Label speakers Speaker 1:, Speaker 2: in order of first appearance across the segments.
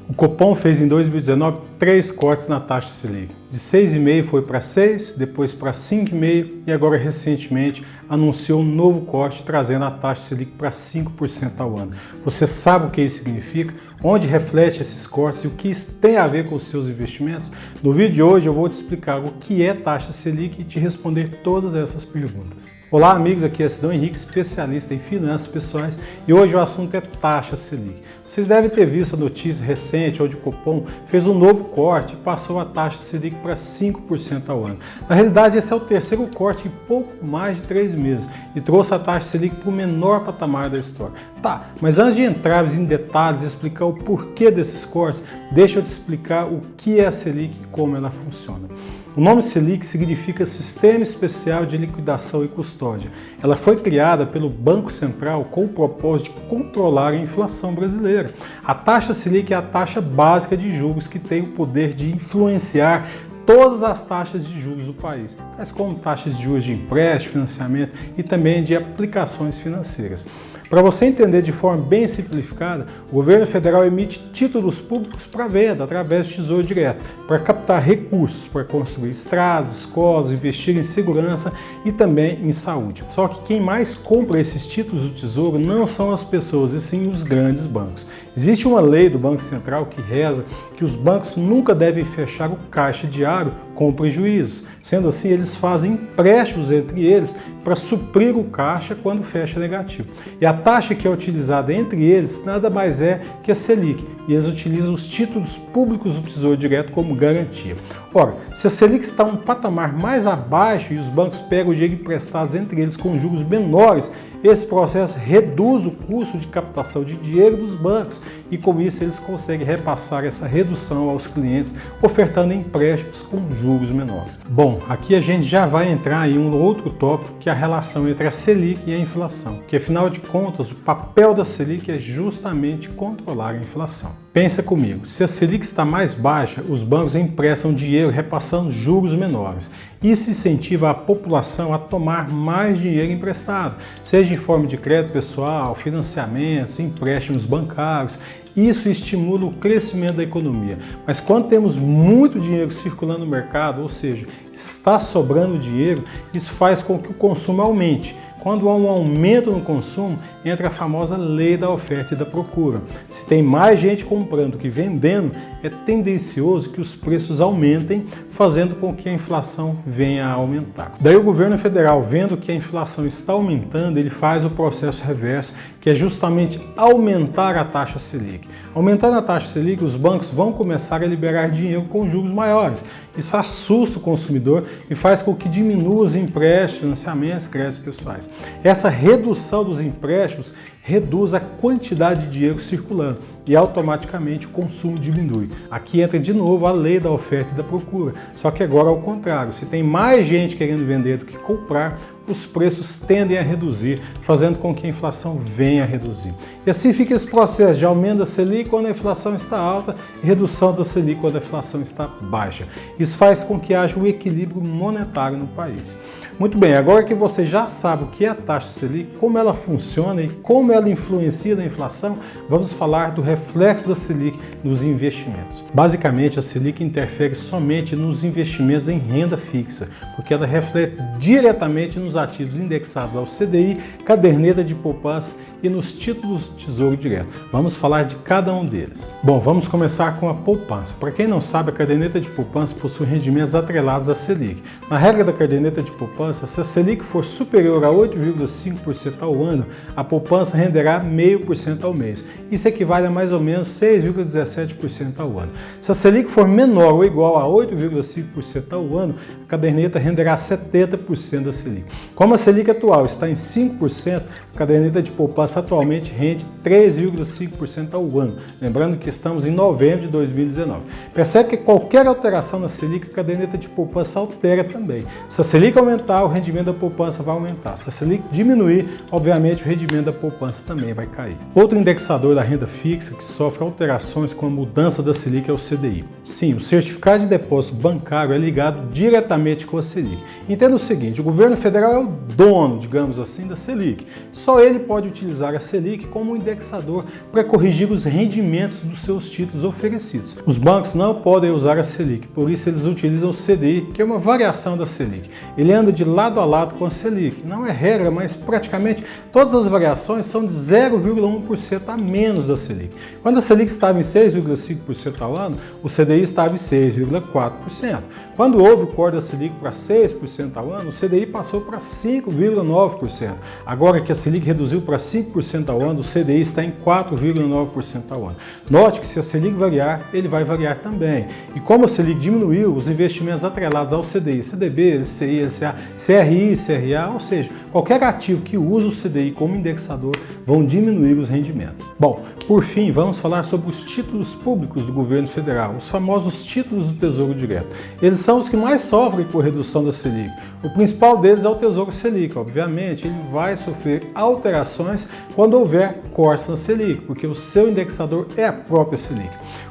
Speaker 1: O Copom fez em 2019 3 cortes na taxa Selic. De 6,5% foi para 6%, depois para 5,5% e agora recentemente anunciou um novo corte trazendo a taxa Selic para 5% ao ano. Você sabe o que isso significa? Onde reflete esses cortes e o que isso tem a ver com os seus investimentos? No vídeo de hoje eu vou te explicar o que é taxa Selic e te responder todas essas perguntas. Olá amigos, aqui é Sidão Henrique, especialista em finanças pessoais e hoje o assunto é taxa Selic. Vocês devem ter visto a notícia recente onde o Copom fez um novo corte e passou a taxa Selic para 5% ao ano. Na realidade esse é o terceiro corte em pouco mais de 3 meses e trouxe a taxa Selic para o menor patamar da história. Tá, mas antes de entrarmos em detalhes e explicar o porquê desses cortes, deixa eu te explicar o que é a Selic e como ela funciona. O nome Selic significa Sistema Especial de Liquidação e Custódia. Ela foi criada pelo Banco Central com o propósito de controlar a inflação brasileira. A taxa Selic é a taxa básica de juros que tem o poder de influenciar todas as taxas de juros do país, tais como taxas de juros de empréstimo, financiamento e também de aplicações financeiras. Para você entender de forma bem simplificada, o governo federal emite títulos públicos para venda através do Tesouro Direto, para captar recursos para construir estradas, escolas, investir em segurança e também em saúde. Só que quem mais compra esses títulos do Tesouro não são as pessoas, e sim os grandes bancos. Existe uma lei do Banco Central que reza que os bancos nunca devem fechar o caixa diário com prejuízos. Sendo assim, eles fazem empréstimos entre eles para suprir o caixa quando fecha negativo. E a taxa que é utilizada entre eles nada mais é que a Selic, e eles utilizam os títulos públicos do Tesouro Direto como garantia. Ora, se a Selic está um patamar mais abaixo e os bancos pegam o dinheiro emprestado entre eles com juros menores, esse processo reduz o custo de captação de dinheiro dos bancos e com isso eles conseguem repassar essa redução aos clientes, ofertando empréstimos com juros menores. Bom, aqui a gente já vai entrar em um outro tópico que é a relação entre a Selic e a inflação, porque afinal de contas o papel da Selic é justamente controlar a inflação. Pensa comigo, se a Selic está mais baixa, os bancos emprestam dinheiro repassando juros menores. Isso incentiva a população a tomar mais dinheiro emprestado, seja em forma de crédito pessoal, financiamentos, empréstimos bancários. Isso estimula o crescimento da economia. Mas quando temos muito dinheiro circulando no mercado, ou seja, está sobrando dinheiro, isso faz com que o consumo aumente. Quando há um aumento no consumo, entra a famosa lei da oferta e da procura. Se tem mais gente comprando que vendendo, é tendencioso que os preços aumentem, fazendo com que a inflação venha a aumentar. Daí o governo federal, vendo que a inflação está aumentando, ele faz o processo reverso, que é justamente aumentar a taxa Selic. Aumentando a taxa Selic, os bancos vão começar a liberar dinheiro com juros maiores. Isso assusta o consumidor e faz com que diminua os empréstimos, financiamentos, créditos pessoais. Essa redução dos empréstimos reduz a quantidade de dinheiro circulando e automaticamente o consumo diminui. Aqui entra de novo a lei da oferta e da procura, só que agora ao contrário, se tem mais gente querendo vender do que comprar, os preços tendem a reduzir, fazendo com que a inflação venha a reduzir. E assim fica esse processo de aumento da Selic quando a inflação está alta e redução da Selic quando a inflação está baixa. Isso faz com que haja um equilíbrio monetário no país. Muito bem, agora que você já sabe o que é a taxa Selic, como ela funciona e como ela influencia na inflação, vamos falar do reflexo da Selic nos investimentos. Basicamente, a Selic interfere somente nos investimentos em renda fixa, porque ela reflete diretamente nos ativos indexados ao CDI, caderneta de poupança e nos títulos do Tesouro Direto. Vamos falar de cada um deles. Bom, vamos começar com a poupança. Para quem não sabe, a caderneta de poupança possui rendimentos atrelados à Selic. Na regra da caderneta de poupança, se a Selic for superior a 8,5% ao ano, a poupança renderá 0,5% ao mês. Isso equivale a mais ou menos 6,17% ao ano. Se a Selic for menor ou igual a 8,5% ao ano, a caderneta renderá 70% da Selic. Como a Selic atual está em 5%, a caderneta de poupança atualmente rende 3,5% ao ano. Lembrando que estamos em novembro de 2019. Percebe que qualquer alteração na Selic, a caderneta de poupança altera também. Se a Selic aumentar, aumentar, o rendimento da poupança vai aumentar. Se a Selic diminuir, obviamente o rendimento da poupança também vai cair. Outro indexador da renda fixa que sofre alterações com a mudança da Selic é o CDI. Sim, o certificado de depósito bancário é ligado diretamente com a Selic. Entenda o seguinte, o governo federal é o dono, digamos assim, da Selic. Só ele pode utilizar a Selic como um indexador para corrigir os rendimentos dos seus títulos oferecidos. Os bancos não podem usar a Selic, por isso eles utilizam o CDI, que é uma variação da Selic. Ele anda de lado a lado com a Selic. Não é regra, mas praticamente todas as variações são de 0,1% a menos da Selic. Quando a Selic estava em 6,5% ao ano, o CDI estava em 6,4%. Quando houve o corte da Selic para 6% ao ano, o CDI passou para 5,9%. Agora que a Selic reduziu para 5% ao ano, o CDI está em 4,9% ao ano. Note que se a Selic variar, ele vai variar também. E como a Selic diminuiu, os investimentos atrelados ao CDI, CDB, LCI, LCA, CRI, CRA, ou seja, qualquer ativo que usa o CDI como indexador vão diminuir os rendimentos. Bom, por fim, vamos falar sobre os títulos públicos do governo federal, os famosos títulos do Tesouro Direto. Eles são os que mais sofrem com a redução da Selic. O principal deles é o Tesouro Selic. Obviamente, ele vai sofrer alterações quando houver cortes na Selic, porque o seu indexador é a própria Selic.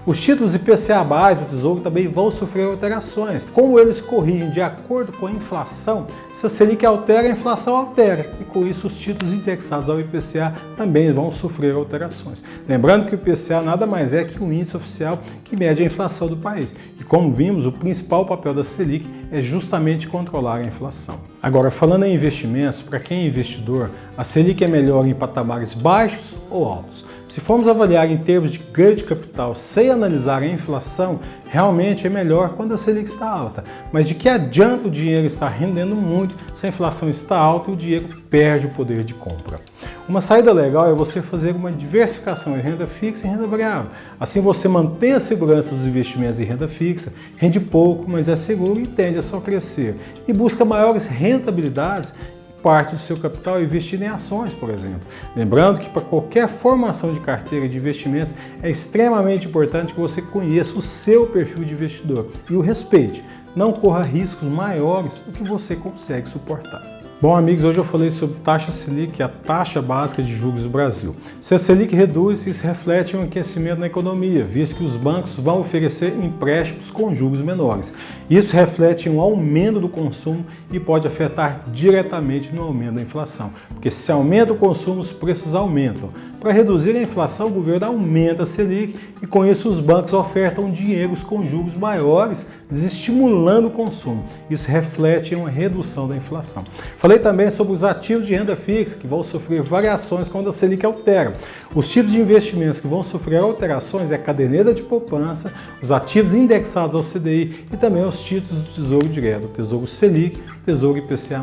Speaker 1: Os títulos IPCA base do Tesouro também vão sofrer alterações. Como eles corrigem de acordo com a inflação, se a Selic altera, a inflação altera. E com isso, os títulos indexados ao IPCA também vão sofrer alterações. Lembrando que o IPCA nada mais é que um índice oficial que mede a inflação do país. E como vimos, o principal papel da Selic é justamente controlar a inflação. Agora, falando em investimentos, para quem é investidor, a Selic é melhor em patamares baixos ou altos? Se formos avaliar em termos de ganho de capital sem analisar a inflação, realmente é melhor quando a Selic está alta. Mas de que adianta o dinheiro estar rendendo muito se a inflação está alta e o dinheiro perde o poder de compra? Uma saída legal é você fazer uma diversificação em renda fixa e renda variável. Assim você mantém a segurança dos investimentos em renda fixa, rende pouco, mas é seguro e tende a só crescer. E busca maiores rentabilidades parte do seu capital investido em ações, por exemplo. Lembrando que para qualquer formação de carteira de investimentos é extremamente importante que você conheça o seu perfil de investidor e o respeite. Não corra riscos maiores do que você consegue suportar. Bom, amigos, hoje eu falei sobre taxa Selic, que é a taxa básica de juros do Brasil. Se a Selic reduz, isso reflete um aquecimento na economia, visto que os bancos vão oferecer empréstimos com juros menores. Isso reflete um aumento do consumo e pode afetar diretamente no aumento da inflação, porque se aumenta o consumo, os preços aumentam. Para reduzir a inflação, o governo aumenta a Selic e com isso os bancos ofertam dinheiros com juros maiores, desestimulando o consumo. Isso reflete em uma redução da inflação. Falei também sobre os ativos de renda fixa, que vão sofrer variações quando a Selic altera. Os tipos de investimentos que vão sofrer alterações é a caderneta de poupança, os ativos indexados ao CDI e também os títulos do Tesouro Direto, o Tesouro Selic, o Tesouro IPCA+.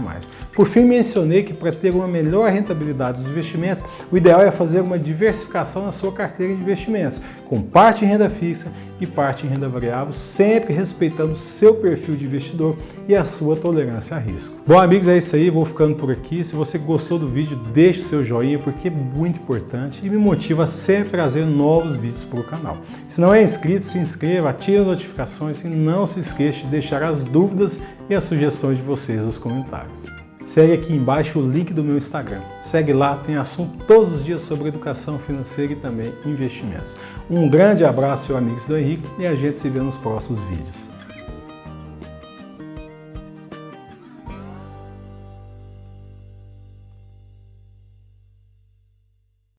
Speaker 1: Por fim, mencionei que para ter uma melhor rentabilidade dos investimentos, o ideal é fazer uma diversificação na sua carteira de investimentos, com parte em renda fixa e parte em renda variável, sempre respeitando o seu perfil de investidor e a sua tolerância a risco. Bom, amigos, é isso aí, vou ficando por aqui. Se você gostou do vídeo, deixe o seu joinha, porque é muito importante e me motiva a sempre trazer novos vídeos para o canal. Se não é inscrito, se inscreva, ative as notificações e não se esqueça de deixar as dúvidas e as sugestões de vocês nos comentários. Segue aqui embaixo o link do meu Instagram. Segue lá, tem assunto todos os dias sobre educação financeira e também investimentos. Um grande abraço, meus amigos do Henrique, e a gente se vê nos próximos vídeos.